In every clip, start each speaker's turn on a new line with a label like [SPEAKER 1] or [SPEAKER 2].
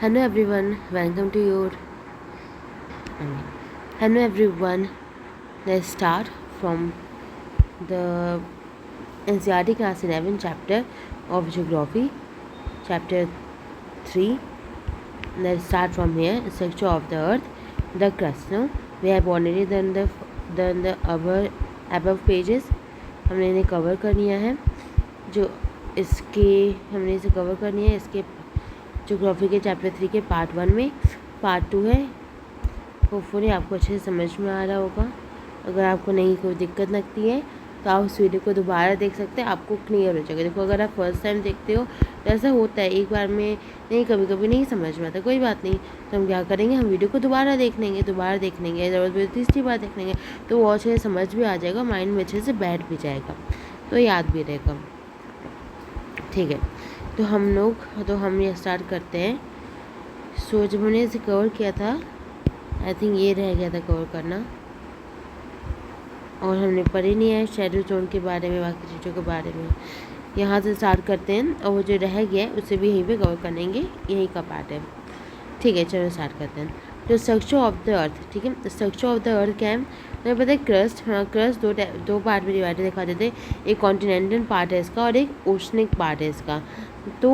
[SPEAKER 1] Hello everyone, welcome to your. Hello everyone, let's start from the NCERT class 11 chapter of geography, chapter 3. Let's start from here. Structure of the earth, the crust. No, we have already done the above pages. हमने इन्हें cover कर लिया है. जो इसके हमने इसे cover करनी है. इसके ज्योग्राफी के चैप्टर 3 के पार्ट 1 में. पार्ट 2 है. होपफुली आपको अच्छे से समझ में आ रहा होगा. अगर आपको नहीं कोई दिक्कत लगती है तो आप उस वीडियो को दोबारा देख सकते हैं, आपको क्लियर हो जाएगा. देखो, अगर आप फर्स्ट टाइम देखते हो तो ऐसा होता है, एक बार में नहीं, कभी कभी नहीं समझ में आता. कोई बात नहीं, तो हम क्या करेंगे, हम वीडियो को दोबारा देख लेंगे, ज़रूरत पड़ी तीसरी बार देख लेंगे तो वो अच्छे से समझ भी आ जाएगा, माइंड में अच्छे से बैठ भी जाएगा, तो याद भी रहेगा. ठीक है, तो हम ये स्टार्ट करते हैं. सो जब हमने इसे कवर किया था, आई थिंक ये रह गया था कवर करना, और हमने पढ़ी नहीं है शेडो जोन के बारे में, बाकी चीज़ों के बारे में. यहाँ से स्टार्ट करते हैं, और वो जो रह गया है उसे भी यहीं पे कवर करेंगे, यहीं का पार्ट है. ठीक है, चलो स्टार्ट करते हैं. तो स्ट्रक्चर ऑफ द अर्थ. ठीक है, स्ट्रक्चर ऑफ द अर्थ क्या है, हमें पता है क्रस्ट. हाँ, क्रस्ट दो पार्ट में डिवाइड दिखा देते हैं. एक कॉन्टिनेंटल पार्ट है इसका और एक ओशनिक पार्ट है इसका. तो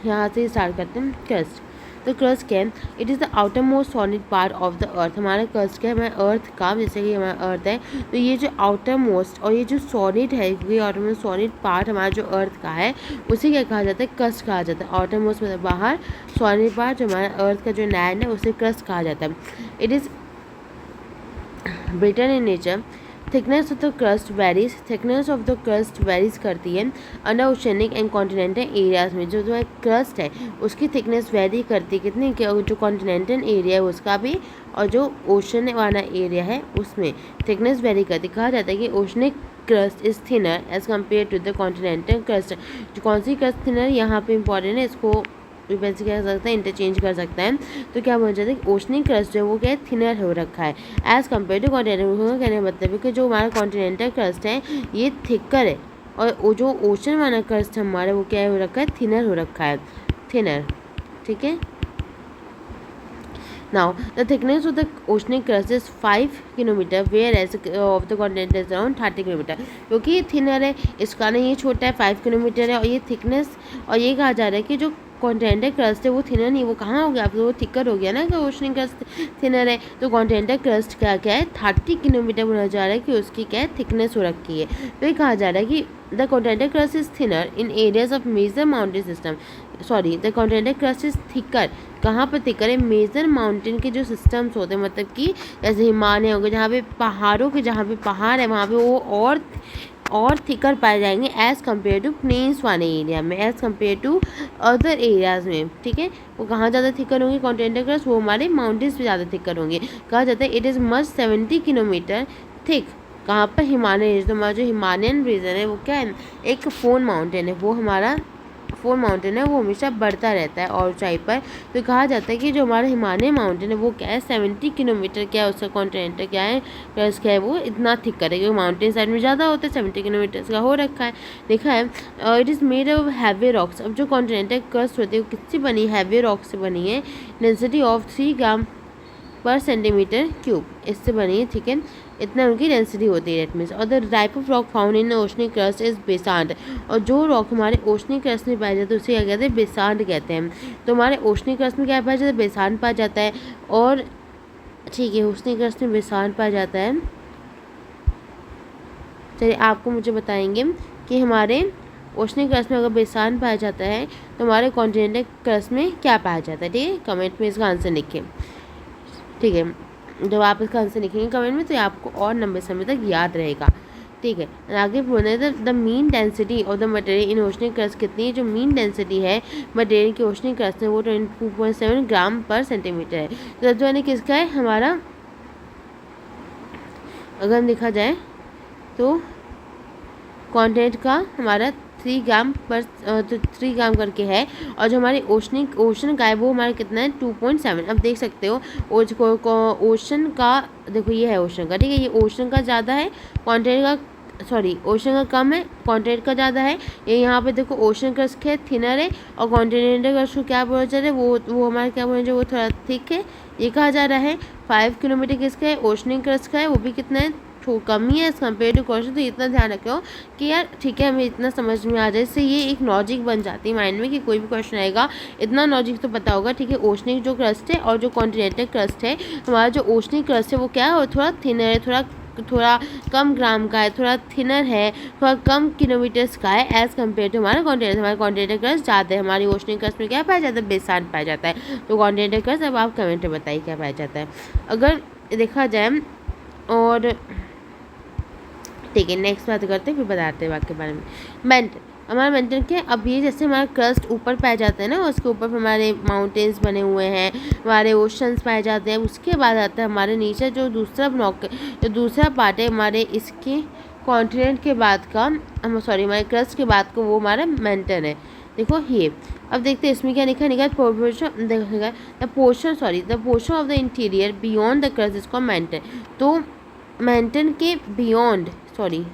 [SPEAKER 1] यहाँ से स्टार्ट करते हैं. क्रस्ट, तो क्रस्ट क्या है, it is the outer most solid part of the earth. हमारा क्रस्ट क्या है, हमारा अर्थ का, जैसे कि हमारा अर्थ है, तो ये जो आउटर मोस्ट और ये जो सॉलिड है, ये आउटर मोस्ट सॉलिड पार्ट हमारा जो अर्थ का है, उसे क्या कहा जाता है, क्रस्ट कहा जाता है. आउटर मोस्ट मतलब बाहर, सॉलिड पार्ट जो हमारा अर्थ का जो लैंड है उसे क्रस्ट कहा जाता है. It is Britain in nature. Thickness of the crust varies. Thickness of the crust varies करती है under oceanic and continental areas में. जो है क्रस्ट है उसकी थिकनेस वेरी करती है कितनी, जो कॉन्टिनेंटल एरिया है उसका भी, और जो ओशन वाला एरिया है उसमें थिकनेस वेरी करती. कहा जाता है कि oceanic crust is thinner as compared to the continental crust. जो कौन सी क्रस्ट थिनर यहाँ पे इंपॉर्टेंट है, इसको वैसे क्या कर सकता है, इंटरचेंज कर सकता है. तो क्या बोल जाता है कि ओशनिक क्रस्ट जो है वो क्या है, थिनर हो रखा है एज़ कम्पेयर टू कॉन्टिनेंटल. कहने का मतलब है कि जो हमारा कॉन्टिनेंटल क्रस्ट है ये थिकर है, और वो जो ओशन वाला क्रस्ट हमारा वो क्या हो रखा है, थिनर हो रखा है, थिनर. ठीक है. Now, the thickness of the oceanic crust is 5 kilometre, whereas of the continental is around 30 kilometre. क्योंकि ये थिनर है, इसका ना ये छोटा है, 5 किलोमीटर है, और ये थिकनेस, और ये कहा जा रहा है कि जो कॉन्टिनेंटल क्रस्ट है वो थिनर नहीं, वो कहाँ हो गया, आप वो थिकर हो गया ना, कि ओशनिक क्रस्ट थिनर है. तो कॉन्टिनेंटल क्रस्ट क्या क्या है, 30 किलोमीटर बोला जा रहा है कि उसकी क्या है, थिकनेस हो रखी है. तो ये कहा जा रहा है कि the continental crust is thinner in areas of major mountain system. Sorry, the continental crust is thicker. कहाँ पर थिकर है, मेजर माउंटेन के जो सिस्टम्स होते हैं, मतलब कि जैसे हिमालय हो गए, जहाँ पे पहाड़ों के, जहाँ पे पहाड़ है वहाँ पे वो और थिकर पाए जाएंगे एज़ कम्पेयर टू प्लेन्स वाले एरिया में, as compared to other areas में. ठीक है, वो कहाँ ज़्यादा थिकर होंगे कॉन्टिनेंटल क्रस्ट, वो हमारे माउंटेन्स पे ज़्यादा थिकर होंगे. कहा जाता है it is much 70 kilometre thick. कहाँ पर, हिमालय रीजन. हमारा जो हिमालयन रीजन है वो क्या है, एक फोन माउंटेन है, वो हमारा फोन माउंटेन है, वो हमेशा बढ़ता रहता है और ऊंचाई पर. तो कहा जाता है कि जो हमारा हिमालय माउंटेन है वो क्या है, 70 किलोमीटर क्या है, उसका कॉन्टिनेंटल क्या है, क्रस्ट क्या है, वो इतना थिक करेगा. क्योंकि माउंटेन साइड में ज़्यादा होता है, 70 किलोमीटर का हो रखा है, देखा है. It is made of heavy rocks. अब जो कॉन्टिनेंटल क्रस्ट होती है वो किससे बनी, हैवी रॉक से बनी है. डेंसिटी ऑफ 3 ग्राम पर सेंटीमीटर क्यूब, इससे बनी है. ठीक है, इतना उनकी डेंसिटी होती है, डेट मीन्स. और the type of rock found in oceanic crust is basalt. और जो रॉक हमारे ओशनिक क्रस्ट में पाया जाता है उसे क्या कहते हैं, बेसाल्ट कहते हैं. तो हमारे ओशनिक क्रस्ट में क्या पाया जाता है, बेसाल्ट पाया जाता है. और ठीक है, ओशनिक क्रस्ट में बेसाल्ट पाया जाता है. चलिए आपको मुझे बताएंगे कि हमारे ओशनिक क्रस्ट में अगर बेसाल्ट पाया जाता है तो हमारे कॉन्टिनेंटल क्रस्ट में क्या पाया जाता है. ठीक है, कमेंट में इसका आंसर लिखें. ठीक है, जब आप इसका आंसर लिखेंगे कमेंट में तो ये आपको और लंबे समय तक याद रहेगा. ठीक है, आगे बोलना है the mean density of the material in oceanic crust कितनी है. जो मीन डेंसिटी है मटेरियल की ओशनिक क्रस्ट में वो 22.7 ग्राम पर सेंटीमीटर है. तो जो है किसका है, हमारा अगर हम देखा जाए तो कॉन्टिनेंट का हमारा 3 ग्राम पर, तो 3 ग्राम करके है. और जो हमारे ओशन का है वो हमारा कितना है, 2.7. अब देख सकते हो ओशन का, देखो ये है ओशन का. ठीक है, ये ओशन का ज़्यादा है, कॉन्टिनेंट का सॉरी ओशन का कम है, कॉन्टिनेंट का ज़्यादा है। ये यहाँ पे देखो ओशन क्रस्ट है थिनर है, और कॉन्टिनेंटल क्रस्ट को क्या बोला जा रहा है, वो हमारा क्या बोला जा रहा है, वो थोड़ा थिक है, ये कहा जा रहा है। 5 किलोमीटर किसका है, ओशनिक क्रस्ट का है, वो भी कितना है, कम ही है एज कम्पेयर टू क्वेश्चन। तो इतना ध्यान रखो कि यार ठीक है हमें इतना समझ में आ जाए, इससे ये एक लॉजिक बन जाती है माइंड में कि कोई भी क्वेश्चन आएगा इतना लॉजिक तो पता होगा। ठीक है, ओशनिक जो क्रस्ट है और जो कॉन्टिनेंटल क्रस्ट है, हमारा जो ओशनिक क्रस्ट है वो क्या है, वो थोड़ा थिनर है, थोड़ा कम ग्राम का है, थोड़ा थिनर है, थोड़ा कम किलोमीटर्स का है एज़ कम्पेयर टू हमारा कॉन्टिनेंटल क्रस्ट ज़्यादा है। हमारी ओशनिक क्रस्ट में क्या पाया जाता है, बेसाल्ट पाया जाता है। तो कॉन्टिनेंटल क्रस्ट अब आप कमेंट में बताइए क्या पाया जाता है अगर देखा जाए। और ठीक है, नेक्स्ट बात करते हैं, फिर बताते हैं बाकी के बारे में। मेंटन, हमारा मेंटन क्या है, अब ये जैसे हमारा क्रस्ट ऊपर पाए जाते हैं ना, उसके ऊपर हमारे माउंटेन्स बने हुए हैं, हमारे ओशंस पाए जाते हैं। उसके बाद आता है हमारे नीचे जो दूसरा ब्लॉक, जो दूसरा पार्ट है हमारे इसके कॉन्टिनेंट के बाद का, हमारे क्रस्ट के बाद को, वो हमारा मेंटन है। देखो ये, अब देखते हैं इसमें क्या लिखा है, the portion of the interior beyond the crust इसको मेंटन। तो मेंटन के बियॉन्ड, सॉरी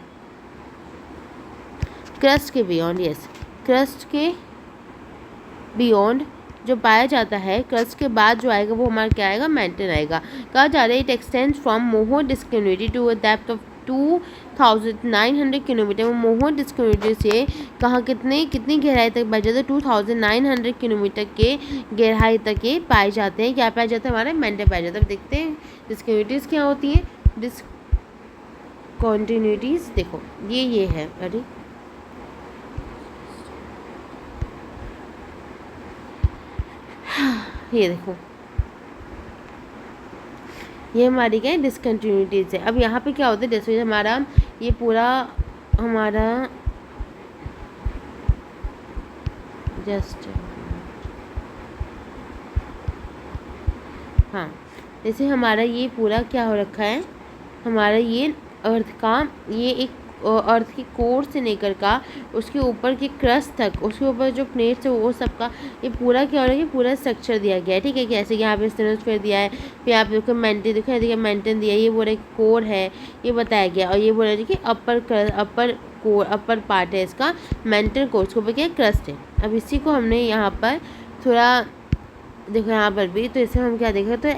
[SPEAKER 1] क्रस्ट के बियॉन्ड, यस क्रस्ट के बियॉन्ड जो पाया जाता है, क्रस्ट के बाद जो आएगा वो हमारा क्या आएगा, मेंटन आएगा। कहा जा रहा है it extends from Moho disc to a depth of 2900 kilometre. वो मोहो डिस्क से कहाँ कितनी गहराई तक पाए जाते हैं, 2900 किलोमीटर के गहराई तक ये पाए जाते हैं। क्या पाया जाता है, हमारे मेंटन पाया जाता है। अब देखते हैं डिस्कन्टिन्यूटीज़ क्या होती हैं। डिस्कन्टिन्यूटीज़ देखो ये है, अरे ये देखो ये हमारी क्या है, डिसकंटिन्यूटीज है। अब यहाँ पे क्या होता है, जैसे हमारा ये पूरा हमारा जस्ट हाँ, जैसे हमारा ये पूरा क्या हो रखा है, हमारा ये अर्थ का, ये एक अर्थ की कोर से लेकर का उसके ऊपर के क्रस्ट तक, उसके ऊपर जो प्लेट्स है वो सब का ये पूरा क्या हो रहा है, पूरा स्ट्रक्चर दिया गया है। ठीक है, कैसे यहाँ पे स्टेनोस्फीयर दिया है, फिर आप देखो मेंटन, देखो देखिए मेंटन दिया है, ये बोल रहा है कोर है, ये बताया गया। और ये बोल रहा है कि अपर पार्ट है इसका मेंटन कोर, उसके ऊपर क्या क्रस्ट है। अब इसी को हमने यहाँ पर थोड़ा देखो, यहाँ पर भी तो इसे हम क्या देख रहे, तो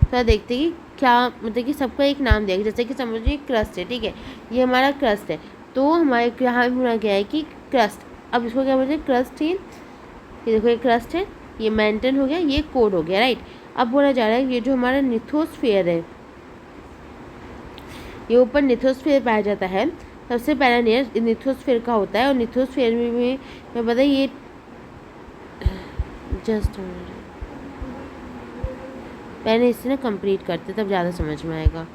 [SPEAKER 1] थोड़ा देखते कि क्या मतलब कि सबका एक नाम दिया, जैसे कि समझिए क्रस्ट है। ठीक है, ये हमारा क्रस्ट है, तो हमारे यहाँ भी बोला गया है कि क्रस्ट। अब इसको क्या बोलते हैं, क्रस्ट ही, ये देखो ये क्रस्ट है, ये मेंटन हो गया, ये कोर हो गया, राइट। अब बोला जा रहा है ये जो हमारा लिथोस्फीयर है, ये ऊपर लिथोस्फीयर पाया जाता है। सबसे पहला लेयर लिथोस्फीयर का होता है, और लिथोस्फीयर में मैं पता ये जस्ट पहले इससे ना कंप्लीट करते तब ज़्यादा समझ में आएगा।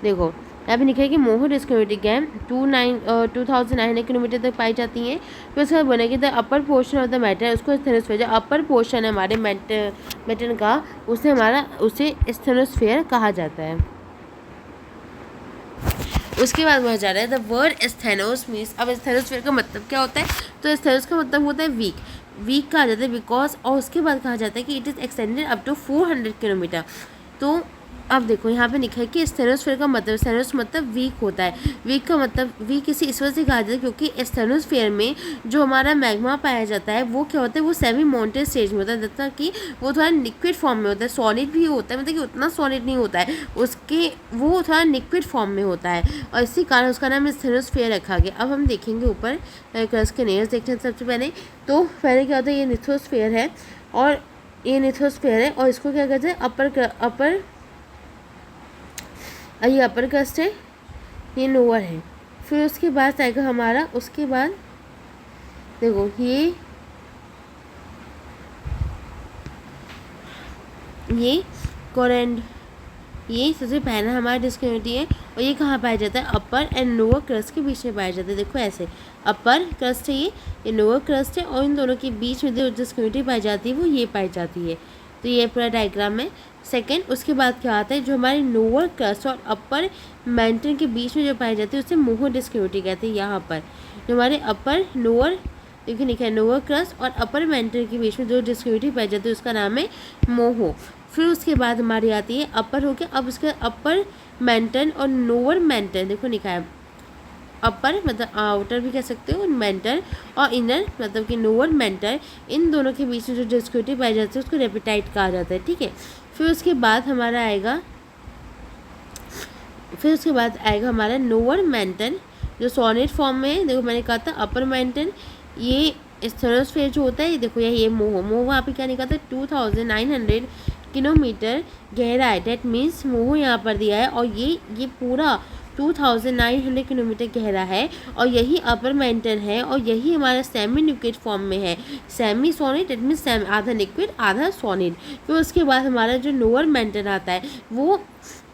[SPEAKER 1] देखो यहाँ पे लिखा है कि मोहो डिस्कन्टिन्यूटी गैम 2900 किलोमीटर तक पाई जाती हैं। फिर उसके बाद बोला कि the upper portion of the matter, उसको स्टेनोस्फीयर, जो अपर पोर्शन है हमारे मैटर का, उसे स्टेनोस्फीयर कहा जाता है। उसके बाद बोला जा रहा है द वर्ड स्टेनोस मीन्स, अब स्टेनोस्फीयर का मतलब क्या होता है, तो स्टेनोस का मतलब होता है वीक कहा जाता है बिकॉज, और उसके बाद कहा जाता है कि it is extended up to 400 kilometre. तो अब देखो यहाँ पे लिखा है कि स्टेनोस्फीयर का मतलब, स्टेनोस मतलब वीक होता है, वीक का मतलब वीक इसी इस वजह से कहा जाता है क्योंकि स्टेनोस्फीयर में जो हमारा मैग्मा पाया जाता है वो क्या होता है, वो सेमी माउंटेन स्टेज में होता है, जैसा कि वो थोड़ा लिक्विड फॉर्म में होता है, सॉलिड भी होता है, मतलब कि उतना सॉलिड नहीं होता है, उसके वो थोड़ा लिक्विड फॉर्म में होता है, और इसी कारण उसका नाम स्टेनोस्फीयर रखा गया। अब हम देखेंगे ऊपर क्रस्ट के लेयर्स देखते हैं। सबसे पहले तो पहले क्या होता है, ये लिथोस्फीयर है, और ये लिथोस्फीयर है, और इसको क्या कहते हैं, ये अपर क्रस्ट है, ये लोअर है। फिर उसके बाद आएगा हमारा, उसके बाद देखो ये कोरेंड, ये सबसे पहला हमारा डिस्कन्टिन्यूटी है, और ये कहाँ पाया जाता है, अपर एंड लोअर क्रस्ट के बीच में पाया जाता है। देखो ऐसे अपर क्रस्ट है, ये लोअर क्रस्ट है, और इन दोनों के बीच में जो डिस्कन्टिन्यूटी पाई जाती है वो ये पाई जाती है। तो ये पूरा डायग्राम है। सेकेंड, उसके बाद क्या आता है, जो हमारे लोअर क्रस्ट और अपर मेंटन के बीच में जो पाई जाती है उसे मोहो डिस्कन्टिन्यूटी कहते हैं। यहाँ पर जो हमारे अपर लोअर, देखिए लिखा है लोअर क्रस्ट और अपर मेंटन के बीच में जो डिस्कन्टिन्यूटी पाई जाती है उसका नाम है मोहो। फिर उसके बाद हमारी आती है अपर हो गया, अब उसके अपर मेंटन और लोअर मेंटन, देखो लिखा है अपर मतलब आउटर भी कह सकते हो, मेंटल, और इनर मतलब कि लोअर मेंटल, इन दोनों के बीच में जो डिस्क्रिप्टिव पाई जाती है उसको रेपिटाइट कहा जाता है। ठीक है, फिर उसके बाद हमारा आएगा हमारा लोअर मेंटल जो सॉलिड फॉर्म में है। देखो मैंने कहा था अपर मेंटल, ये स्टेनोस्फेयर जो होता है, देखो ये मोह वहाँ पे क्या निकला था 2900 किलोमीटर गहरा है। डेट मीन्स मोह यहाँ पर दिया है और ये पूरा 2900 किलोमीटर गहरा है और यही अपर मेंटल है और यही हमारा सेमी लिक्विड फॉर्म में है। सेमी सॉलिड डेट मीन्स आधा लिक्विड आधा सॉलिड। फिर उसके बाद हमारा जो लोअर मेंटल आता है वो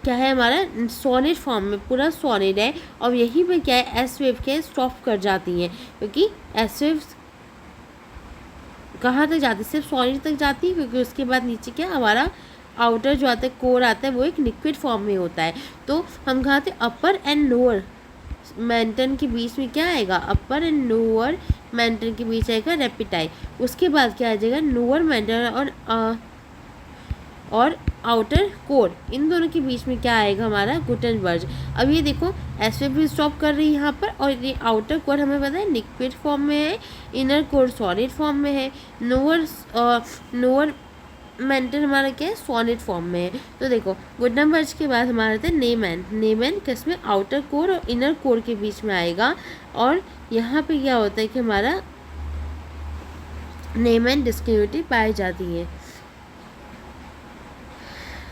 [SPEAKER 1] क्या है, हमारा सॉलिड फॉर्म में पूरा सॉलिड है और यहीं पे क्या है एस वेव के स्टॉप कर जाती हैं, क्योंकि एस वेव कहाँ तक जाती है, सिर्फ सॉलिड तक जाती है, क्योंकि उसके बाद नीचे क्या हमारा आउटर जो आता है कोर आता है वो एक लिक्विड फॉर्म में होता है। तो हम कहाँ थे अपर एंड लोअर मेंटन के बीच में क्या आएगा, अपर एंड लोअर मेंटन के बीच आएगा रेपिटाई। उसके बाद क्या आ जाएगा लोअर मेंटन और आउटर कोर, इन दोनों के बीच में क्या आएगा हमारा गुटेनबर्ग। अब ये देखो एस वेव भी स्टॉप कर रही है यहाँ पर और ये आउटर कोर हमें पता है लिक्विड फॉर्म में है, इनर कोर सॉलिड फॉर्म में है, लोअर मेंटल हमारा क्या है सॉलिड फॉर्म में है। तो देखो गुटेनबर्ग के बाद हमारा था नेमैन किसमें आउटर कोर और इनर कोर के बीच में आएगा और यहाँ पे क्या होता है कि हमारा नेमैन डिस्क्रिप्टिविटी पाई जाती है।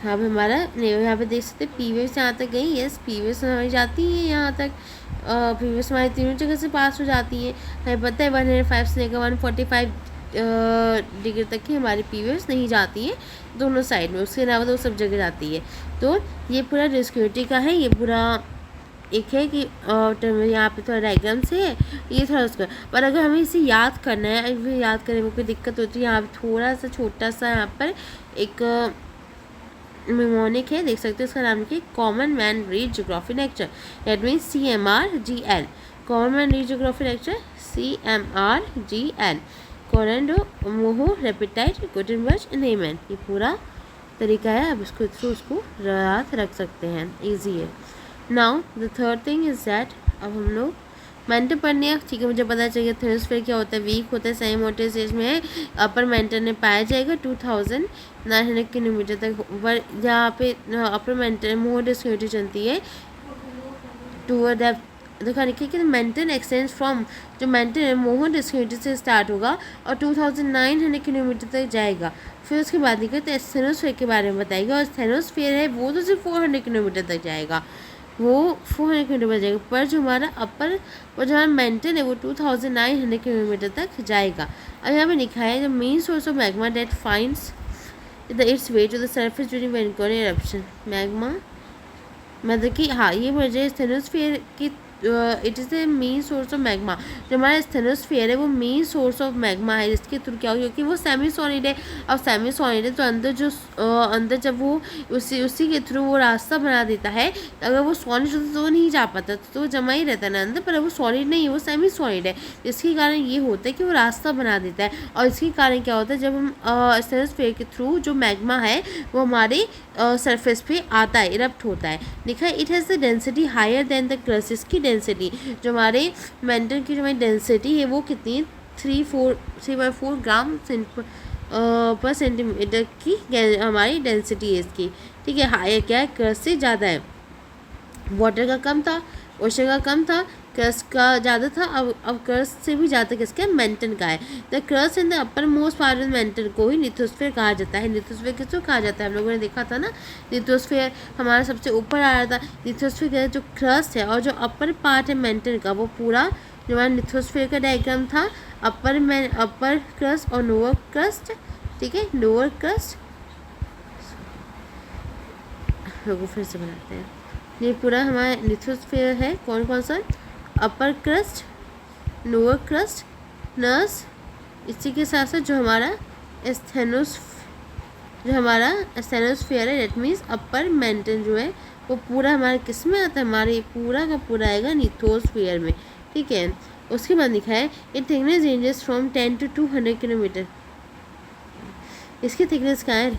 [SPEAKER 1] अब हमारा यहाँ पे देख सकते हैं पी वेव्स यहाँ तक गई, यस पी वेव्स हमारी जाती है यहाँ तक, पी वेव्स हमारी तीनों जगह से पास हो जाती है। हमें पता है 105 से लेकर 145 डिग्री तक की हमारी पी वेव्स नहीं जाती है दोनों साइड में, उसके अलावा तो सब जगह जाती है। तो ये पूरा डिस्क्रिप्टिविटी का है, ये पूरा एक है कि यहाँ पे थोड़ा डायग्राम से है, ये थोड़ा उसका, पर अगर हमें इसे याद करना है, अगर याद करने में कोई दिक्कत होती है, यहाँ पे थोड़ा सा छोटा सा यहाँ पर एक निमोनिक है, देख सकते हैं इसका नाम क्या, common man read geography lecture, that means CMRGL, common man read geography lecture CMRGL, कोरेंडो मोहो रेपिटाइट गुटेनबर्ग नेमैन, ये पूरा तरीका है। अब इसको थ्रू उसको याद रख सकते हैं, ईजी है। Now the third thing is that अब हम लोग मेंटल पढ़ने हैं। ठीक है, मुझे पता चल थर्मोस्फीयर क्या होता है, वीक होता है, सेमी मोटे स्टेज में है, अपर मेंटल में पाया जाएगा 2900 किलोमीटर तक, पर जहाँ पे अपर मेंटल मोर डिस्क्रिप्टिविटी चलती है टूअर्ड डेप्थ। देखा लिखिए कि मेंटल एक्सटेंड्स फ्रॉम, जो मेंटल है मोहर डिस्क्रिप्टिविटी से स्टार्ट होगा और 2900 किलोमीटर तक जाएगा। फिर उसके बाद देखिए तो स्टेनोस्फीयर के बारे में बताएगा, और स्टेनोस्फीयर है वो तो सिर्फ 400 किलोमीटर तक जाएगा, वो 400 किलोमीटर जाएगा, पर जो हमारा अपर और जो हमारा मेंटल है वो 2900 किलोमीटर तक जाएगा। और यहाँ पे लिखा है the main source of magma that finds its way to the surface during volcanic eruption. Magma मतलब कि हाँ ये वजह स्टेनोस्फीयर की, it is the main source of magma, जो हमारा स्टेनोस्फीयर है वो मेन सोर्स ऑफ मैग्मा है, जिसके थ्रू क्या हो, क्योंकि वो सेमी सॉलिड है। अब सेमी सॉलिड है तो अंदर जो अंदर जब वो उसी के थ्रू वो रास्ता बना देता है, तो अगर वो सॉलिड होता तो वो नहीं जा पाता, तो वो जमा ही रहता है ना अंदर, पर वो सॉलिड नहीं है, वो सेमी सॉलिड है, जिसके कारण ये होता है कि वो रास्ता बना देता है। और इसके कारण क्या होता है, जब हम स्टेनोस्फीयर के थ्रू जो मैग्मा है वो हमारे सरफेस पे आता है, इरप्ट होता है। लिखा है it has the density higher than the crust, इसकी डेंसिटी जो हमारे मेंटल की जो हमारी डेंसिटी है वो कितनी 3.4 ग्राम पर सेंटीमीटर की हमारी डेंसिटी है इसकी। ठीक है, हायर क्या है क्रस्ट से ज़्यादा है, वाटर का कम था, ओशन का कम था, क्रस्ट का ज़्यादा था। अब क्रस्ट से भी ज़्यादा किसका मेंटन का है। The crust in the uppermost part of mantle को ही लिथोस्फीयर कहा जाता है। लिथोस्फीयर किसको कहा जाता है, हम लोगों ने देखा था ना, लिथोस्फीयर हमारा सबसे ऊपर आ रहा था। लिथोस्फीयर का जो क्रस्ट है और जो अपर पार्ट है मेंटन का, वो पूरा जो हमारा लिथोस्फीयर का डायग्राम था, अपर क्रस्ट और लोअर क्रस्ट। ठीक है, लोअर क्रस्ट लोगों फिर से बनाते हैं, ये पूरा हमारा लिथोस्फीयर है, कौन कौन सा, अपर क्रस्ट, लोअर क्रस्ट, नर्स, इसी के साथ साथ जो हमारा स्टेनोस्फीयर है, डेट मीन्स अपर मेंटन जो है वो पूरा हमारे किस में आता है, हमारे पूरा का पूरा आएगा लिथोस्फीयर में। ठीक है, उसके बाद लिखा है it thickness ranges from 10 to 200 kilometre, इसकी थिकनेस क्या है,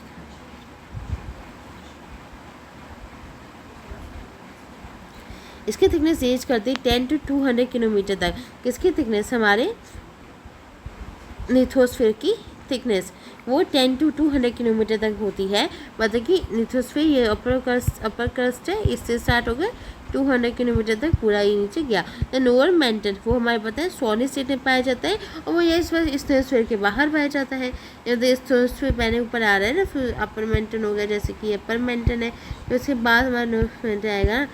[SPEAKER 1] इसकी थिकनेस रेंज करती है 10 to 200 किलोमीटर तक। किसकी थिकनेस? हमारे लिथोस्फीयर की थिकनेस वो 10 to 200 किलोमीटर तक होती है। मतलब कि लिथोस्फीयर ये अपर क्रस्ट है, इससे स्टार्ट होकर 200 किलोमीटर तक पूरा ही नीचे गया। द लोअर मेंटन वो हमारे पता है सॉलिड स्टेट में पाया जाता है और वो ये इस वक्त स्ट्रेटोस्फीयर के बाहर पाया जाता है। जब स्ट्रेटोस्फीयर पहले ऊपर आ रहा है ना, फिर अपर मेंटन हो गया, जैसे कि अपर मेंटन है, फिर उसके बाद हमारा लोअर मेंटन आएगा।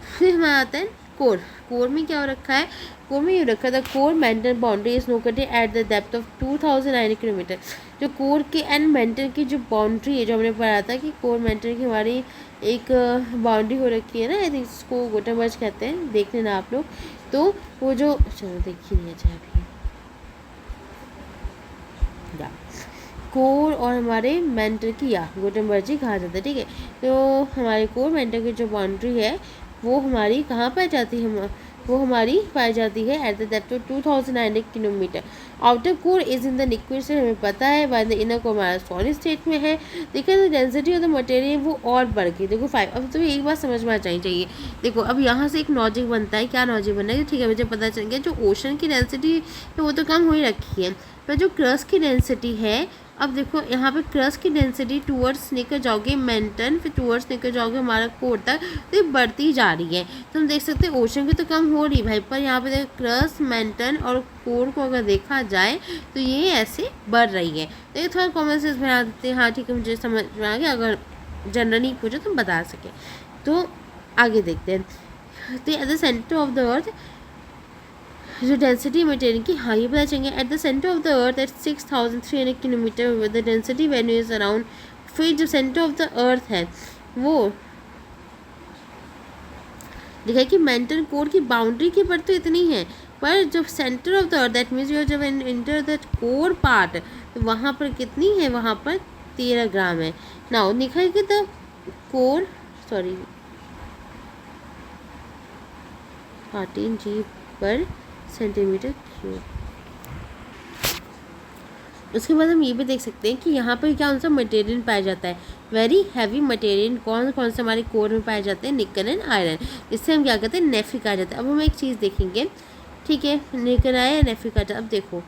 [SPEAKER 1] फिर हमारा आता है कोर। कोर में क्या हो रखा है? कोर में ये रखा था core mantle boundary is located at the depth of 2009 kilometre. जो कोर के एंड मेंटन की जो बाउंड्री है, जो हमने पढ़ा था कि कोर मेंटन की हमारी एक बाउंड्री हो रखी है ना, आई थिंक इसको गुटेनबर्ग कहते हैं, देख लेना आप लोग। तो वो जो चलो देख ही नहीं अच्छा अभी कोर और हमारे मेंटल की या गुटेनबर्ग जी कहा जाता है, ठीक है। तो हमारे कोर मेंटल की जो बाउंड्री है वो हमारी कहाँ पाई जाती है? वो हमारी पाई जाती है eight the depth of 2009 kilometre. Outer core is in the liquid state, हमें पता है। बाय द इनर कोर हमारा सॉलिड स्टेट में है। देखिए तो डेंसिटी ऑफ द मटेरियल वो और बढ़ गई। देखो 5। अब तो एक बात समझ में आ जानी चाहिए। देखो अब यहाँ से एक लॉजिक बनता है। क्या लॉजिक बनना है? ठीक है, मुझे पता चल गया जो ओशन की डेंसिटी है वो तो कम हो ही रखी है, पर जो क्रस्ट की डेंसिटी है, अब देखो यहाँ पे क्रस्ट की डेंसिटी टूवर्ड्स लेकर जाओगे मेंटन, फिर टूवर्ड्स लेकर जाओगे हमारा कोर तक, तो ये बढ़ती जा रही है। तो हम देख सकते हैं ओशन की तो कम हो रही भाई, पर यहाँ पे देखो क्रस्ट, मेंटन और कोर को अगर देखा जाए तो ये ऐसे बढ़ रही है। तो ये थोड़ा कॉमन सेंस बना देते हैं। हाँ ठीक है, मुझे समझ में आ गया। अगर जनरली पूछो तो हम बता सकें। तो आगे देखते हैं। तो at the centre of the earth जो डेंसिटी मटेरियल की, हाँ ये पता चलेंगे। At the centre of the earth at 6300 kilometre with the density value is around. फिर जो सेंटर ऑफ द अर्थ है वो देखा कि मेंटल कोर की बाउंड्री की पर तो इतनी है, पर जो centre of the earth that means you जब इंटर द कोर पार्ट, तो वहाँ पर कितनी है? वहाँ पर 13 ग्राम है। नाउ लिखा है कि द कोर 13 G पर सेंटीमीटर क्यूब। उसके बाद हम ये भी देख सकते हैं कि यहाँ पर क्या सा मटेरियल पाया जाता है? Very heavy material. कौन कौन से हमारे कोर में पाए जाते हैं? Nickel and iron. इससे हम क्या कहते हैं? नेफी कहा जाता है। अब हम एक चीज़ देखेंगे, ठीक है, निकल आया नेफी कहा जाता है। अब देखो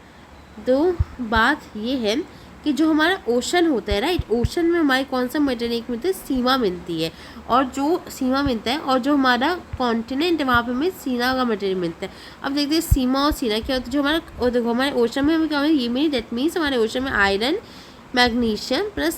[SPEAKER 1] दो बात ये है कि जो हमारा ओशन होता है, राइट, ओशन में हमारी कौन सा मटेरियल मिलता है? सीमा मिलती है। और जो सीमा मिलता है और जो हमारा कॉन्टिनेंट है वहाँ पे हमें सीना का मटेरियल मिलता है। अब देखते हैं सीमा और सीना क्या होता है। जो हमारा, और देखो हमारे ओशन में हमें क्या मिले? ये मीन दैट मीन्स हमारे ओशन में iron, magnesium plus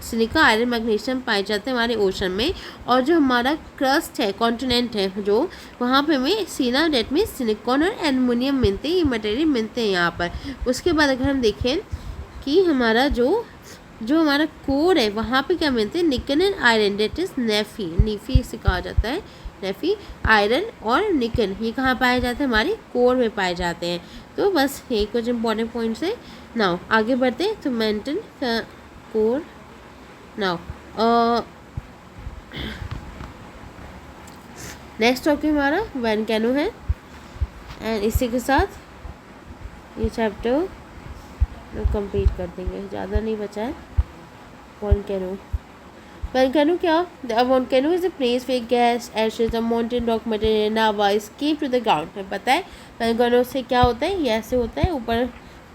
[SPEAKER 1] silica iron magnesium पाए जाते हैं हमारे ओशन में। और जो हमारा क्रस्ट है, कॉन्टिनेंट है, जो वहाँ पे हमें सीना दैट मीन्स सिलिकॉन और एल्युमिनियम मिलते हैं। ये मटेरियल मिलते हैं यहाँ पर। उसके बाद अगर हम देखें कि हमारा जो हमारा कोर है वहाँ पे क्या मिलते हैं? Nickel and iron that is NIFE इसे कहा जाता है। नेफी, आयरन और निकल ये कहाँ पाए जाते हैं? हमारे कोर में पाए जाते हैं। तो बस ये कुछ इंपॉर्टेंट पॉइंट्स है। नाउ आगे बढ़ते हैं। तो mantle core. Now next topic हमारा वोल्केनो है। एंड इसी के साथ ये चैप्टर कंप्लीट कर देंगे, ज़्यादा नहीं बचा है। वोल्केनो क्या? Volcano is a place where gas, ashes और mountain rock material lava escape to the ground. हमें पता है वोल्केनो से क्या होता है? ये ऐसे होता है, ऊपर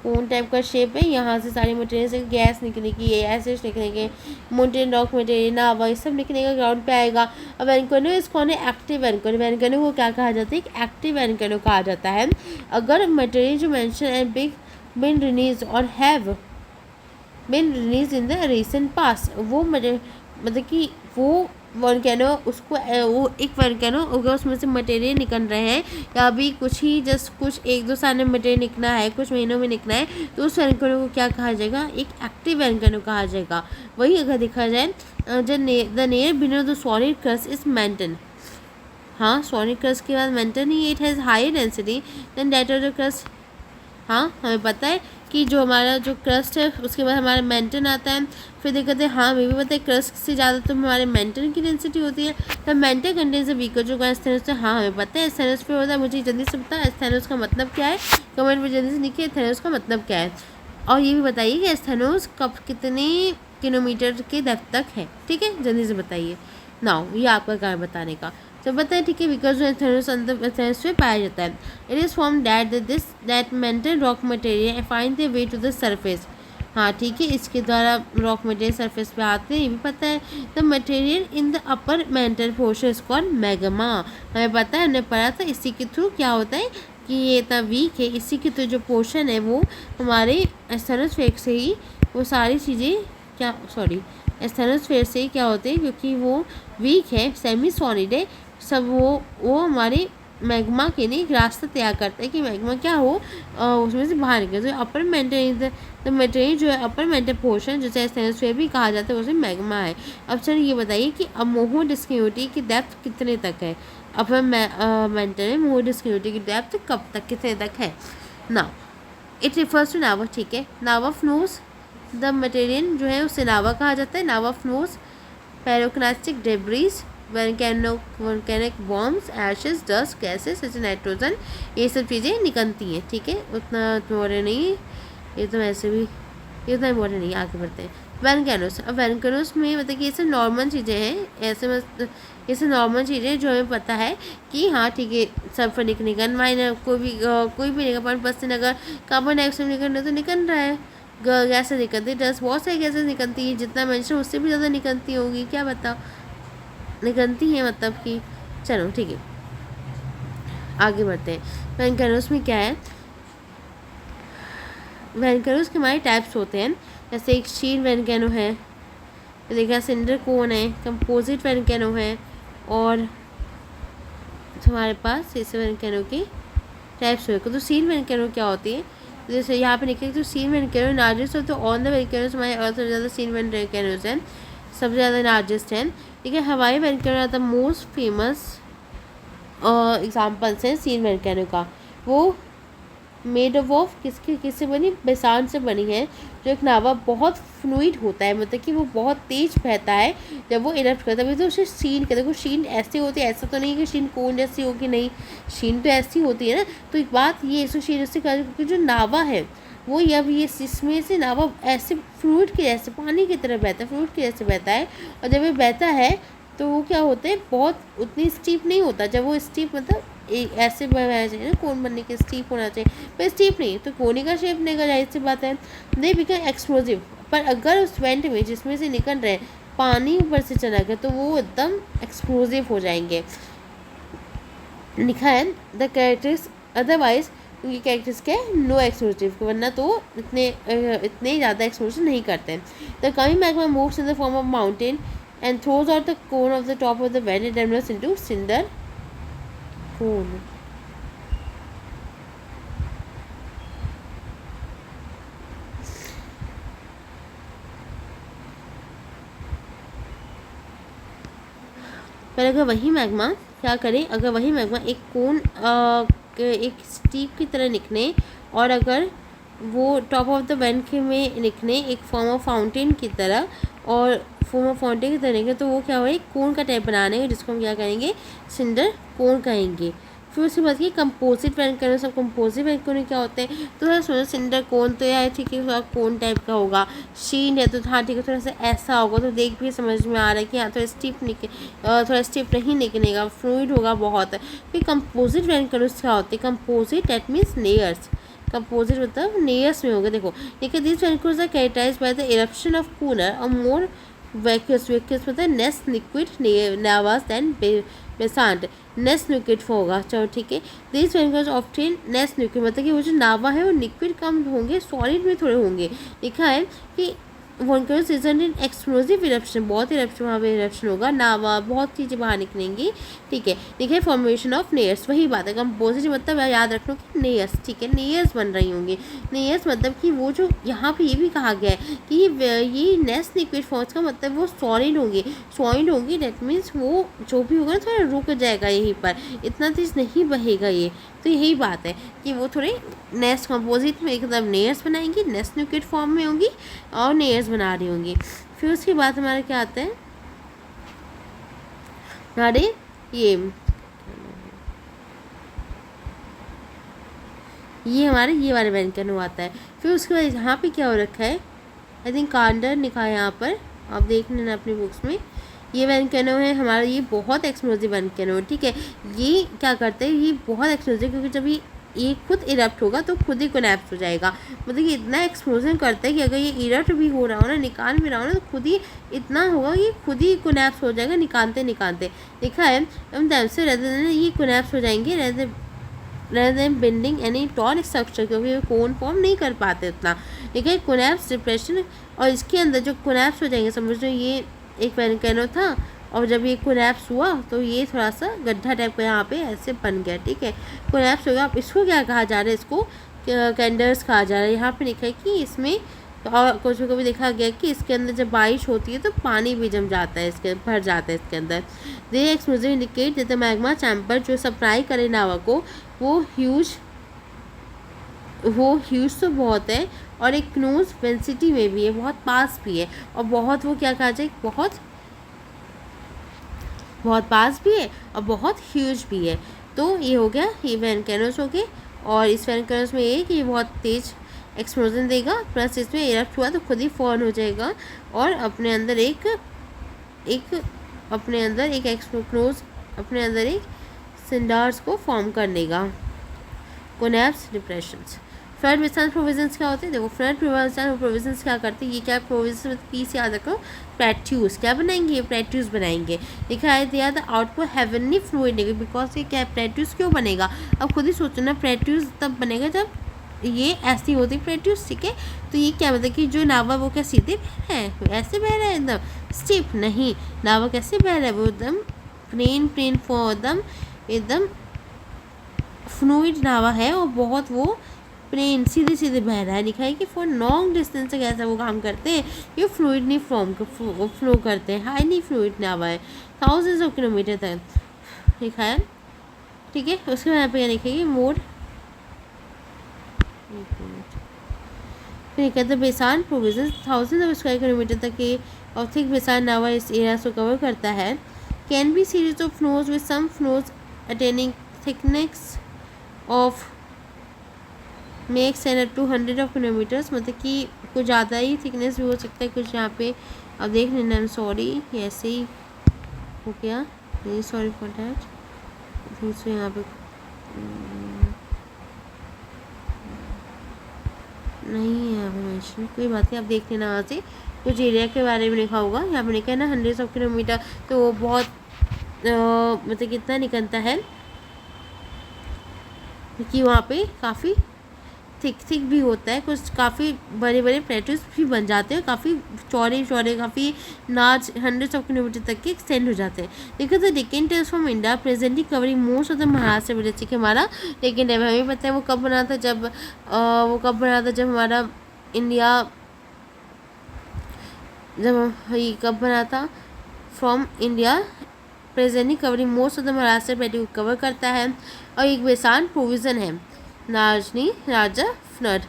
[SPEAKER 1] कोन टाइप का शेप है, यहाँ से सारी मटेरियल से गैस निकलेगी, ये एसिड निकलेंगे, माउंटेन रॉक मटेरियल लावा ये सब निकलेगा, ग्राउंड पे आएगा। अब वोल्केनो इस कौन है? Active volcano. वोल्केनो को क्या कहा जाता है? एक एक्टिव वोल्केनो कहा जाता है। अगर मटेरियल जो मेंशन है been released or have been released in the recent past, वो मतलब कि वो वोल्केनो उसको वो एक वोल्केनो होगा, उसमें से मटेरियल निकल रहे हैं या अभी कुछ ही जस्ट कुछ 1-2 साल में मटेरियल निकला है, कुछ महीनों में निकला है, तो उस वोल्केनो को क्या कहा जाएगा? एक एक्टिव वोल्केनो कहा जाएगा। वही अगर देखा जाए the near below the solid crust is mantle. हाँ, सॉलिड क्रस्ट के बाद मेंटन ही it has high density than that of the crust. हाँ हमें पता है कि जो हमारा जो क्रस्ट है उसके बाद हमारा मेंटन आता है। फिर देखते हैं, हाँ हमें भी पता है क्रस्ट से ज़्यादा तो हमारे मेंटन की डेंसिटी होती है। तो मेंटन कंटेन्स वीकर जो का स्थैनोस है। हाँ हमें पता है स्थैनोस पे होता है। मुझे जल्दी से पता है स्थैनोस का मतलब क्या है? कमेंट में जल्दी से लिखिए स्थैनोस का मतलब क्या है। और ये भी बताइए कि स्थैनोस कब कितने किलोमीटर के डेप्थ तक है, ठीक है, जल्दी से बताइए। नाउ ये आपका काम बताने का। तो पता है, ठीक है, बिकॉज एस्थेनोस एस्थेनोस्फीयर पाया जाता है। It is from that mantle rock material find the way to the surface. हाँ ठीक है, इसके द्वारा रॉक मटेरियल सरफेस पे आते हैं, ये भी पता है। The material in the upper mantle portion is called magma. हमें पता है, हमने पढ़ा था। इसी के थ्रू क्या होता है कि ये इतना वीक है, इसी के थ्रू जो पोर्शन है वो हमारे एस्थेनोस्फीयर से ही वो सारी चीज़ें क्या एस्थेनोस्फीयर से ही क्या होते हैं, क्योंकि वो वीक है, सेमी सॉलिड है, सब वो हमारे मैग्मा के लिए एक रास्ता तैयार करता है कि मैग्मा क्या हो उसमें से बाहर निकले। तो अपर मेंटल द मटेरियल जो है अपर मेंटल पोर्शन जिसे एस्थेनोस्फीयर भी कहा जाता है, उसमें मैग्मा है। अब चलिए ये बताइए कि अमोहो डिस्कन्टिन्यूटी की डेप्थ कितने तक है। अपर मेंटल में मोहो डिस्कन्टिन्यूटी की डेप्थ कब तक कितने तक है। नाउ इट रिफर्स टू नावा, ठीक है। नावा फ्लोज द मटेरियल जो है उसे नावा कहा जाता है। Lava flows pyroclastic debris, volcanic bombs, ashes, dust, gases जैसे नाइट्रोजन, ये सब चीज़ें निकलती हैं, ठीक है। उतना इम्पोर्टेंट नहीं है ये, तो वैसे भी ये उतना इम्पोर्टेंट नहीं है। आगे बढ़ते हैं। वैनकैनोस। अब वैनकैनोस में मतलब कि ये सब नॉर्मल चीज़ें हैं, ये सब नॉर्मल चीज़ें जो हमें पता है कि हाँ ठीक है, सल्फर निकल माइनर कोई भी निकल पानी परसेंट, अगर कार्बन डाइऑक्साइड निकल रहा है तो निकल रहा है, गैसें निकलती है, डस्ट बहुत सारी गैसें निकलती है, जितना मेंशन उससे भी ज़्यादा निकलती होगी, क्या बताओ निकलती है मतलब कि। चलो ठीक है, आगे बढ़ते हैं। वैनकैनोस में क्या है, वैनकैनोस के हमारे टाइप्स होते हैं, जैसे एक शीर वैनकैनो है, देखा सिंडर कोन है, कंपोजिट वैनकैनो है, और हमारे पास ऐसे वैनकैनो के टाइप्स हुए। तो सीन वैनकैनो क्या होती है, जैसे यहाँ पे लिखे तो सीन volcano largest of the all the volcanoes, हमारे और सबसे ज़्यादा सीन वैनकैनोस हैं, सबसे ज़्यादा लार्जेस्ट हैं, ठीक है। Hawaii volcano are the most famous examples हैं सीन वैनकैनो का। वो मेड ऑफ किससे बनी, बेसाल्ट से बनी है, जो एक लावा बहुत फ्लूइड होता है, मतलब कि वो बहुत तेज बहता है जब वो इरप्ट करता है, तो उसे शीन कहते हैं। देखो शीन ऐसी होती है, ऐसा तो नहीं कि शीन कोन जैसी होगी, नहीं, शीन तो ऐसी होती है ना। तो एक बात ये इसको शीन इससे कर, क्योंकि जो लावा है वो अब ये इसमें से लावा ऐसे फ्लूइड के जैसे पानी की तरह बहता है, फ्लूइड के जैसे बहता है, और जब ये बहता है तो वो क्या होता है, बहुत उतनी स्टीप नहीं होता। जब वो स्टीप मतलब ऐसे बनाना चाहिए ना, कोन बनने के स्टीप होना चाहिए, पर स्टीप नहीं, तो कोने का शेप नहीं का, जाहिर सी बात है, दे बिकम एक्सप्लोजिव। पर अगर उस वेंट में जिसमें से निकल रहे पानी ऊपर से चला गया तो वो एकदम एक्सप्लोजिव हो जाएंगे। लिखा है द कैरेक्टर्स अदरवाइज, क्योंकि कैरेक्टर्स के नो एक्सप्लोजिव, वरना तो इतने ज़्यादा एक्सप्लोजन नहीं करते। The coming magma moves in the form of mountain and throws out the cone of the top of the vent and develops into cinder cone. पर अगर वही मैग्मा क्या करे, अगर वही मैग्मा एक कोन एक स्टीप की तरह निकले, और अगर वो टॉप ऑफ द वेंट में निकले एक फॉर्म ऑफ फाउंटेन की तरह, और फॉर्म ऑफ फाउंटेन की तरह निकले, तो वो क्या होगा, कोन का टाइप बनाने, जिसको हम क्या कहेंगे, सिंडर कोन कहेंगे। फिर उसके बाद की कंपोजिट वैनकैनो। सब कंपोजिट वैनकैनो क्या होते हैं, तो थोड़ा सोचो सिंडर कोन तो यार ठीक है, थोड़ा कोन टाइप का होगा, शीन है तो हाँ ठीक है, थोड़ा सा ऐसा होगा, तो देख भी समझ में आ रहा है कि हाँ थोड़ा स्टिप नहीं निकलेगा, फ्लूइड होगा बहुत। फिर कंपोजिट वैनकैनो क्या होते हैं, composite that means layers, composite मतलब लेयर्स में होगा। देखो देखिए, this volcanoes are characterized by the eruption of cooler और मोर वैक्यूस मतलब less liquid lavas than basalt, less liquid होगा। चलो ठीक है, this volcanoes often less liquid मतलब कि वो जो लावा है वो लिक्विड कम होंगे, सॉलिड में थोड़े होंगे। लिखा है कि वैनकैनोस रिजल्ट इन एक्सप्लोजिव इरप्शन, बहुत इरप्शन वहाँ पे इरप्शन होगा, लावा बहुत चीज़ें बाहर निकलेंगी, ठीक है। देखिए फॉर्मेशन ऑफ लेयर्स, वही बात है, कंपोजिट मतलब याद रखना कि लेयर्स, ठीक है, लेयर्स बन रही होंगी। लेयर्स मतलब कि वो जो यहाँ पे ये भी कहा गया है कि ये नेस लिक्विड फॉर्म्स का मतलब वो सॉलिड होंगी, डेट मीन्स वो जो भी होगा थोड़ा रुक जाएगा यहीं पर, इतना तेज नहीं बहेगा ये। तो यही बात है कि वो थोड़े नेस कंपोजिट में एकदम लेयर्स बनाएंगी, नेस लिक्विड फॉर्म में होंगी और लेयर्स बना रही होंगी। फिर उसके बाद हमारे क्या आता है, हमारे ये वाले वैनकैनो आता है। फिर उसके बाद यहाँ पे क्या हो रखा है, आई थिंक कार्डर लिखा है यहाँ पर, आप देख लेना अपनी बुक्स में। ये वोल्केनो है हमारा, ये बहुत एक्सप्लोसिव वोल्केनो है, ठीक है। ये क्या करते हैं, ये बहुत एक्सप्लोसिव, क्योंकि जब ये खुद इरप्ट होगा तो खुद ही कोलैप्स हो जाएगा। मतलब ये इतना एक्सप्लोजन करता है कि अगर ये इरप्ट भी हो रहा हो ना, निकाल भी रहा हो ना, तो खुद ही इतना होगा कि खुद ही कोलैप्स हो जाएगा निकालते निकालते। देखा है हम से ये कोलैप्स हो जाएंगे rather than bending any tall structure, क्योंकि वो कोन फॉर्म नहीं कर पाते उतना, ठीक है। कोलैप्स डिप्रेशन, और इसके अंदर जो कोलैप्स हो जाएंगे, समझ लो ये एक वोल्केनो था और जब ये कोलैप्स हुआ तो ये थोड़ा सा गड्ढा टाइप का यहाँ पे ऐसे बन गया, ठीक है। कोलैप्स हो गया। अब इसको क्या कहा जा रहा है, इसको कैंडर्स कहा जा रहा है। यहाँ पे लिखा है कि इसमें और कुछ भी देखा गया कि इसके अंदर जब बारिश होती है तो पानी भी जम जाता है, इसके भर जाता है इसके अंदर। They explosion indicate that the magma chamber जो सप्लाई करे लावा को वो ह्यूज तो बहुत है, और एक क्लोज डेंसिटी में भी है, बहुत पास भी है, और बहुत वो क्या कहा जाए, बहुत पास भी है और बहुत ह्यूज भी है। तो ये हो गया, ये वोल्केनोस हो गए। और इस वोल्केनोस में ये कि ये बहुत तेज़ एक्सप्लोजन देगा, प्लस इसमें इरप्ट हुआ तो खुद ही फॉर्म हो जाएगा और अपने अंदर एक एक्सप्लोज अपने अंदर एक सिंडार्स को फॉर्म कर लेगा। Collapse depressions. Flood response provisions क्या होते हैं, देखो फ्लड प्रोविजंस क्या करते हैं, ये क्या प्रोविजंस पीस याद रखो, प्लेट्यूज क्या बनाएंगे, ये प्लेट्यूज बनाएंगे। लिखा है दिया the output heavenly fluid, because ये क्या प्लेट्यूज क्यों बनेगा, अब खुद ही सोचो ना, प्लेट्यूज तब बनेगा जब ये ऐसी होती प्लेट्यूज, ठीक है। तो ये क्या मतलब कि जो लावा वो क्या सीधे बह रहा है, ऐसे बह रहा है एकदम स्टिफ, नहीं, लावा कैसे बह रहा है, वो एकदम प्लेन फॉर एकदम फ्लूइड लावा है और बहुत वो प्लेन सीधे बह रहा है। लिखा है कि फॉर लॉन्ग डिस्टेंस तक ऐसा वो काम करते हैं, ये फ्लूइड नहीं फ्लो करते हैं, हाईली फ्लूइड लावा है, थाउजेंड्स ऑफ किलोमीटर तक लिखा है, ठीक है। उसके बाद यहाँ पे क्या लिखेगी मोड, फिर कहते हैं basalt province thousand of square kilometre तक के और थिक बेसान लावा इस एरिया को कवर करता है। Can be series of flows with some flows attaining thickness of max an 200 ऑफ किलोमीटर्स, मतलब कि कुछ ज़्यादा ही थिकनेस भी हो सकता है कुछ। यहाँ पे अब देख लेना, आई एम सॉरी, ऐसे ही हो गया, वेरी सॉरी फॉर डैट। दूसरे यहाँ पे नहीं है यहाँ पे मेंशन, कोई बात नहीं, आप देख लेना वहाँ से कुछ एरिया के बारे में लिखा होगा। यहाँ पे लिखा है ना 100 ऑफ किलोमीटर, तो वो बहुत मतलब कितना निकलता है कि वहाँ पे काफ़ी थिक भी होता है, कुछ काफ़ी बड़े प्लेटूज भी बन जाते हैं, काफ़ी चौड़े काफ़ी लार्ज 100 ऑफ किलोमीटर तक के एक्सटेंड हो जाते हैं। देखो तो Deccan tails from India presently covering most of the Maharashtra village, कि हमारा डेक्कन टेल हमें पता है वो कब बना था, जब हमारा इंडिया ये कब बना था, from India presently covering most of the Maharashtra प्लेटू को कवर करता है। और एक बेसान प्रोविज़न है largely larger flood,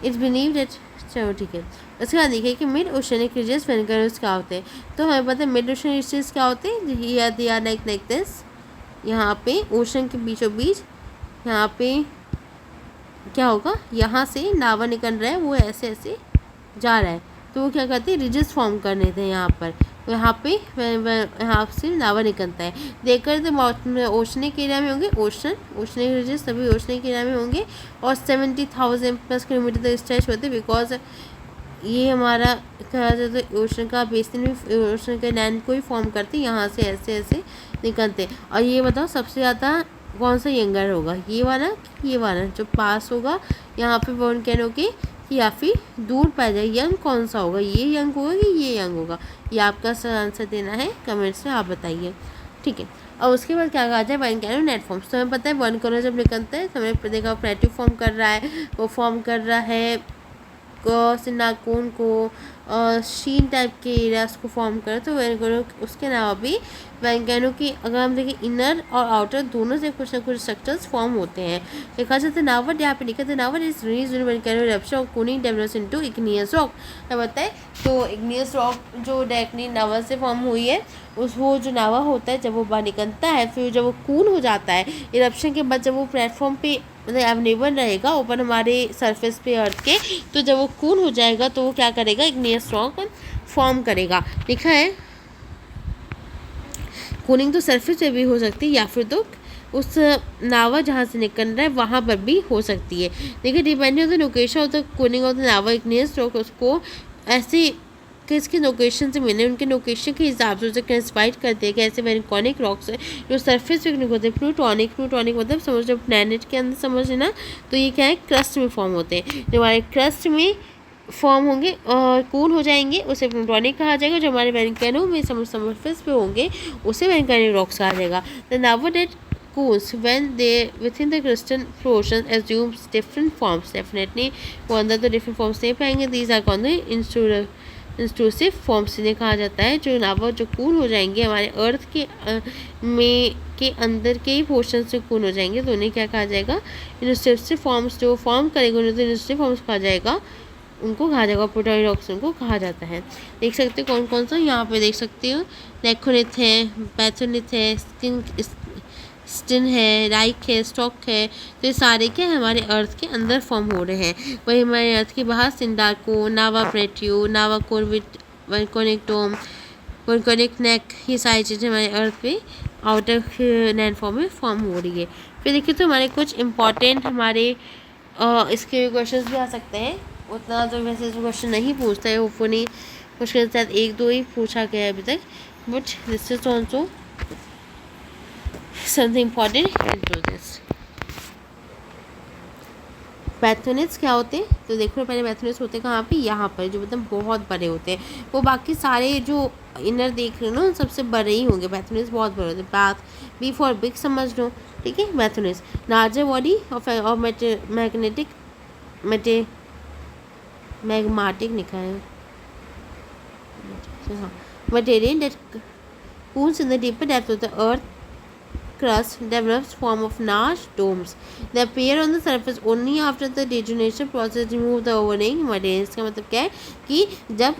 [SPEAKER 1] it's believe that, चलो ठीक है। उसके बाद देखिए कि मिड ओशनिक रीजन्स वोल्केनोज क्या होते हैं, तो हमें पता है मिड ओशनिक रीजन्स क्या होते हैं, दे आर लाइक दिस, यहाँ पे ओशन के बीचों बीच यहाँ पे क्या होगा, यहाँ से लावा निकल रहा है, वो ऐसे ऐसे जा रहा है, तो वो क्या करते हैं रिजेस फॉर्म करने थे यहाँ पर, तो यहाँ पे यहाँ से लावा निकलता है। देखकर तो ओशनिक एरिया में होंगे, ओशनिक रिजेस सभी ओशनिक एरिया में होंगे, और 70,000 प्लस किलोमीटर तक स्ट्रेच होते हैं, बिकॉज ये हमारा कहा जाता है ओशन का बेसिन भी ओशन के लैंड को ही फॉर्म करते हैं, यहाँ से ऐसे ऐसे निकलते हैं। और ये बताओ सबसे ज़्यादा कौन सा यंगर होगा, ये वाला जो पास होगा यहाँ पे वोल्केनो के, या फिर दूर पड़ जाए, यंग कौन सा होगा, ये यंग होगा कि ये यंग होगा, ये आपका आंसर देना है कमेंट्स में, आप बताइए, ठीक है। और उसके बाद क्या कहा जाए वोल्केनो नेट फॉर्म्स, तो हमें पता है वोल्केनो जब निकलता है तो हमें देखा प्लेटू फॉर्म कर रहा है, वो फॉर्म कर रहा है सिनाकोन को शीन टाइप के एरियाज को फॉर्म करे, तो वोल्केनो उसके अलावा भी वोल्केनो की अगर हम देखें इनर और आउटर दोनों से कुछ ना कुछ स्ट्रक्चर्स फॉर्म होते हैं। देखा जाता है नावट, यहाँ पे लिखा था नावट is release volcano eruption of cooling develops into igneous rock, क्या बताए, तो इग्नियस रॉक जो डायरेक्टली लावा से फॉर्म हुई है, वो जो लावा होता है जब वो बाहर निकलता है, फिर जब वो कूल हो जाता है इरप्शन के बाद, जब वो प्लेटफॉर्म पे मतलब अवेलेबल रहेगा ऊपर हमारे सरफेस पे अर्थ के, तो जब वो कूल हो जाएगा तो वो क्या करेगा इग्नियस रॉक फॉर्म करेगा। लिखा है कूलिंग तो सरफेस पे भी हो सकती है या फिर तो उस नावा जहाँ से निकल रहा है वहाँ पर भी हो सकती है। देखिए depending on the location of the cooling of the lava igneous rock उसको ऐसे किसके लोकेशन से मिले उनके लोकेशन के हिसाब से उसे क्लासिफाइड करते हैं कि ऐसे वैल्कॉनिक रॉक्स है जो सरफेस पे होते हैं। प्लूटोनिक मतलब समझ लो प्लैनेट के अंदर समझ लेना, तो ये क्या है क्रस्ट में फॉर्म होते हैं। जो हमारे क्रस्ट में फॉर्म होंगे और कूल हो जाएंगे उसे प्लूटोनिक कहा जाएगा। जो हमारे वैल्केनो में सरफेस पे होंगे उसे वैल्केनिक रॉक्स कहा जाएगा। The lava that cools when they within the crystal portion assumes different forms, definitely वो अंदर तो different forms नहीं पाएंगे। these are called the intrusive forms इन्हें कहा जाता है। जो लावा जो कूल हो जाएंगे हमारे अर्थ के में के अंदर के ही पोर्शन से कूल हो जाएंगे तो उन्हें क्या कहा जाएगा इंस्ट्रूसिव फॉर्म्स। जो फॉर्म करेंगे उन्हें तो इंस्ट्रूसिव फॉर्म्स कहा जाएगा, उनको कहा जाएगा प्लूटोनिक रॉक्स उनको कहा जाता है। देख सकते हो कौन कौन सा यहाँ पे देख सकते हो नेक्रोनिथ है, पैथोनिथ है, स्टिन है, राइक है, स्टॉक है। तो ये सारे क्या है हमारे अर्थ के अंदर फॉर्म हो रहे हैं। वही हमारे अर्थ के बाहर सिंडार्को, नावा प्लेट्यू, नावा कोरविट, वोल्केनिक डोम, वोल्केनिक नेक, ये सारी चीज़ें हमारे अर्थ पे आउटर लैंडफॉर्म में फॉर्म हो रही है। फिर देखिए तो हमारे कुछ इंपॉर्टेंट हमारे इसके क्वेश्चन भी आ सकते हैं। उतना तो वैसे क्वेश्चन नहीं पूछता है, होपफुली मुश्किल से एक दो ही पूछा गया है अभी तक, but this is also something important into this। पैथोनिट्स क्या होते हैं तो देखो पहले पैथोनिट्स होते हैं कहाँ पे, यहाँ पर जो मतलब बहुत बड़े होते हैं। वो बाकी सारे जो इनर देख रहे हो ना सबसे बड़े ही होंगे। पैथोनिट्स बहुत बड़े होते हैं। पाथ बी फॉर बिग समझ लो, ठीक है। पैथोनिट्स लार्जर बॉडी ऑफ मैग्नेटिक मैग्माटिक लिखा है, हाँ material that cools in the deeper depths of the earth crust develops form of large domes. They appear on the surface only after the degeneration process remove the overlaying materials। का मतलब क्या है कि जब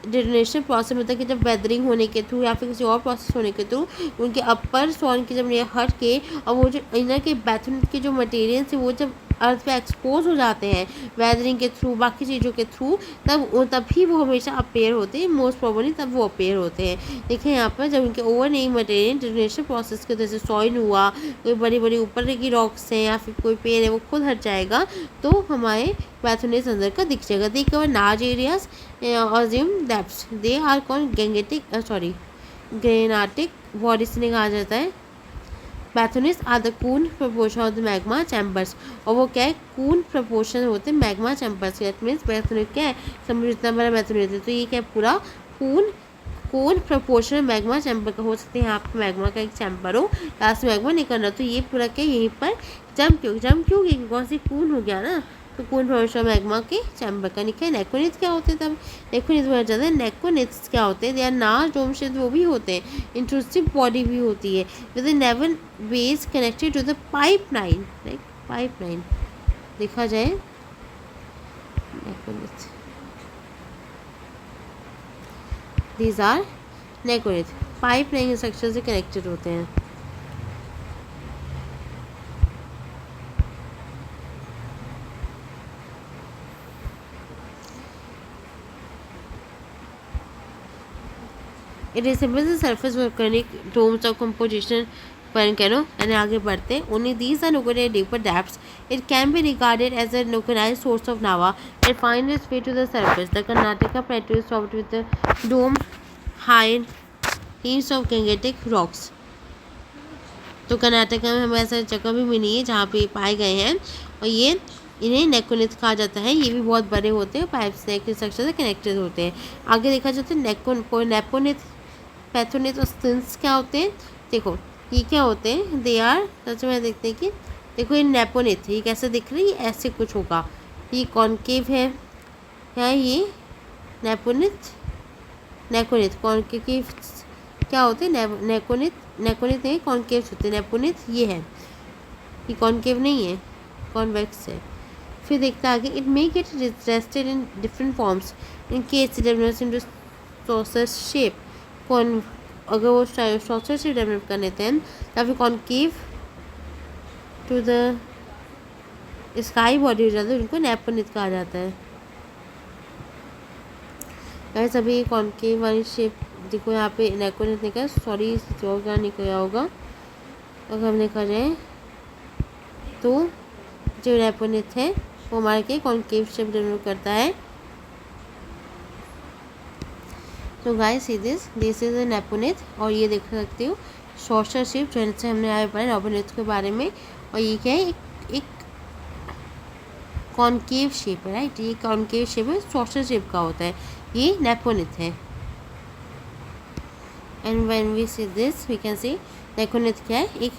[SPEAKER 1] detonation process मतलब कि जब weathering होने के थ्रू या फिर किसी और प्रोसेस होने के थ्रू उनके अपर सॉइल की जब ये हट के और वो जो इनर के बैथन के जो मटेरियल्स है वो जब अर्थ पे एक्सपोज हो जाते हैं वेदरिंग के थ्रू बाकी चीज़ों के थ्रू तभी वो हमेशा अपेयर होते हैं। मोस्ट प्रॉब्ली तब वो अपेयर होते हैं। देखिए यहाँ पर जब उनके ओवर नहीं मटेरियल डिटोनेशन प्रोसेस के वजह से सॉइल हुआ, कोई बड़ी बड़ी ऊपर की रॉक्स हैं या फिर कोई पेड़ है वो खुद हट जाएगा तो हमारे पैथोनिट्स अंदर का दिख जाएगा। They cover large areas assume depths, they are called granitic bodies से कहा जाता है। Batholiths are the cool proportion of the magma chambers, और वो क्या है कूल प्रपोर्शन होते हैं मैग्मा चैम्बर्स के। दैट मीन्स पैथोनिट क्या है समझ इतना बड़ा पैथोनिट है तो ये क्या पूरा कूल प्रपोर्शन मैग्मा चैम्बर का हो सकते हैं। यहाँ पर मैग्मा का एक चैम्बर हो लास्ट मैग्मा निकल रहा तो ये पूरा क्या यहीं पर जम क्यों कौन सी कूल हो गया ना तो कूल प्रपोर्शन मैग्मा के चैम्बर का निकला। नेकोनिथ क्या होते हैं तब नेकोनिथ बहुत ज़्यादा है। नेकोनिथ्स क्या होते हैं दे आर नार्ज डोम शेप वो भी होते हैं। इंट्रूसिव बॉडी भी होती है with naval base connected to the pipeline like pipeline देखा जाए। नेकोनिथ दीज आर नेकोनिथ पाइपलाइन स्ट्रक्चर से कनेक्टेड होते हैं। It resembles the surface volcanic domes of composition पर कैनो यानी आगे बढ़ते हैं। Only these are located at deeper depths. It can be regarded as a localized source of lava that finds its way to the surface. The Karnataka plateau is topped with the dome high heaps of Gangetic rocks. तो कर्नाटका में हमें ऐसा जगह भी मिली है जहाँ पे पाए गए हैं और ये इन्हें नेकोनिथ कहा जाता है। ये भी बहुत बड़े होते हैं पाइप स्नेक स्ट्रक्चर से कनेक्टेड होते हैं। आगे देखा जाता है नेपोनिथ पैथोनिथ और स्टिन्स क्या होते हैं। देखो ये क्या होते हैं दे आर सच में देखते हैं कि देखो ये नेपोनिथ ये कैसे दिख रही है ऐसे कुछ होगा। ये कॉनकेव है क्या ये नेकोनिथ कॉनकेव क्या होते हैं नेकोनिथ है कॉनकेव होते हैं। नेपोनिथ ये है ये कॉनकेव नहीं है कॉन्वेक्स है। फिर देखते आगे it may gate rested in different forms in case develops into saucer shape. अगर वो सॉसर शेप डेवलप कर लेते हैं या फिर concave to the sky body हो जाता है उनको नेपोनिथ कहा जाता है। सभी कॉनकेव वाली शेप देखो यहाँ पे नेकोनिथ निकला, सॉरी जो क्या निकला होगा। अगर हम देखा जाए तो जो नेपोनिथ है वो हमारे के कॉन्केव शेप डिनोट करता है। तो guys see this is a lopolith, और ये देख सकते हो सॉसर शेप, जैसे हमने आगे पढ़ा नेपोनिथ के बारे में। और ये क्या है, एक कॉन्केव शेप है, राइट। ये कॉन्केव शेप है, सॉसर शेप का होता है, ये नेपोनिथ है। And when we see this we can see lopolith क्या है, एक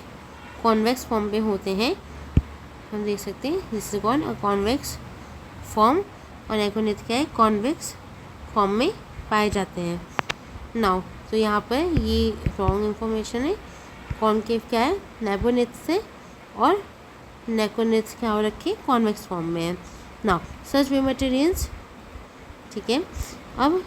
[SPEAKER 1] कॉन्वेक्स फॉर्म पे होते हैं। हम देख सकते हैं this is called a convex form, और नेपोनिथ क्या है, कॉन्वेक्स फॉर्म में पाए जाते हैं। नाउ तो यहाँ पर ये रॉन्ग इन्फॉर्मेशन है। कॉन्केव क्या है, नेपोनिथ से, और नेकोनिथ क्या हो रखे, कॉन्वेक्स फॉर्म में है। नाउ सच वेमेटेरियंस, ठीक है। अब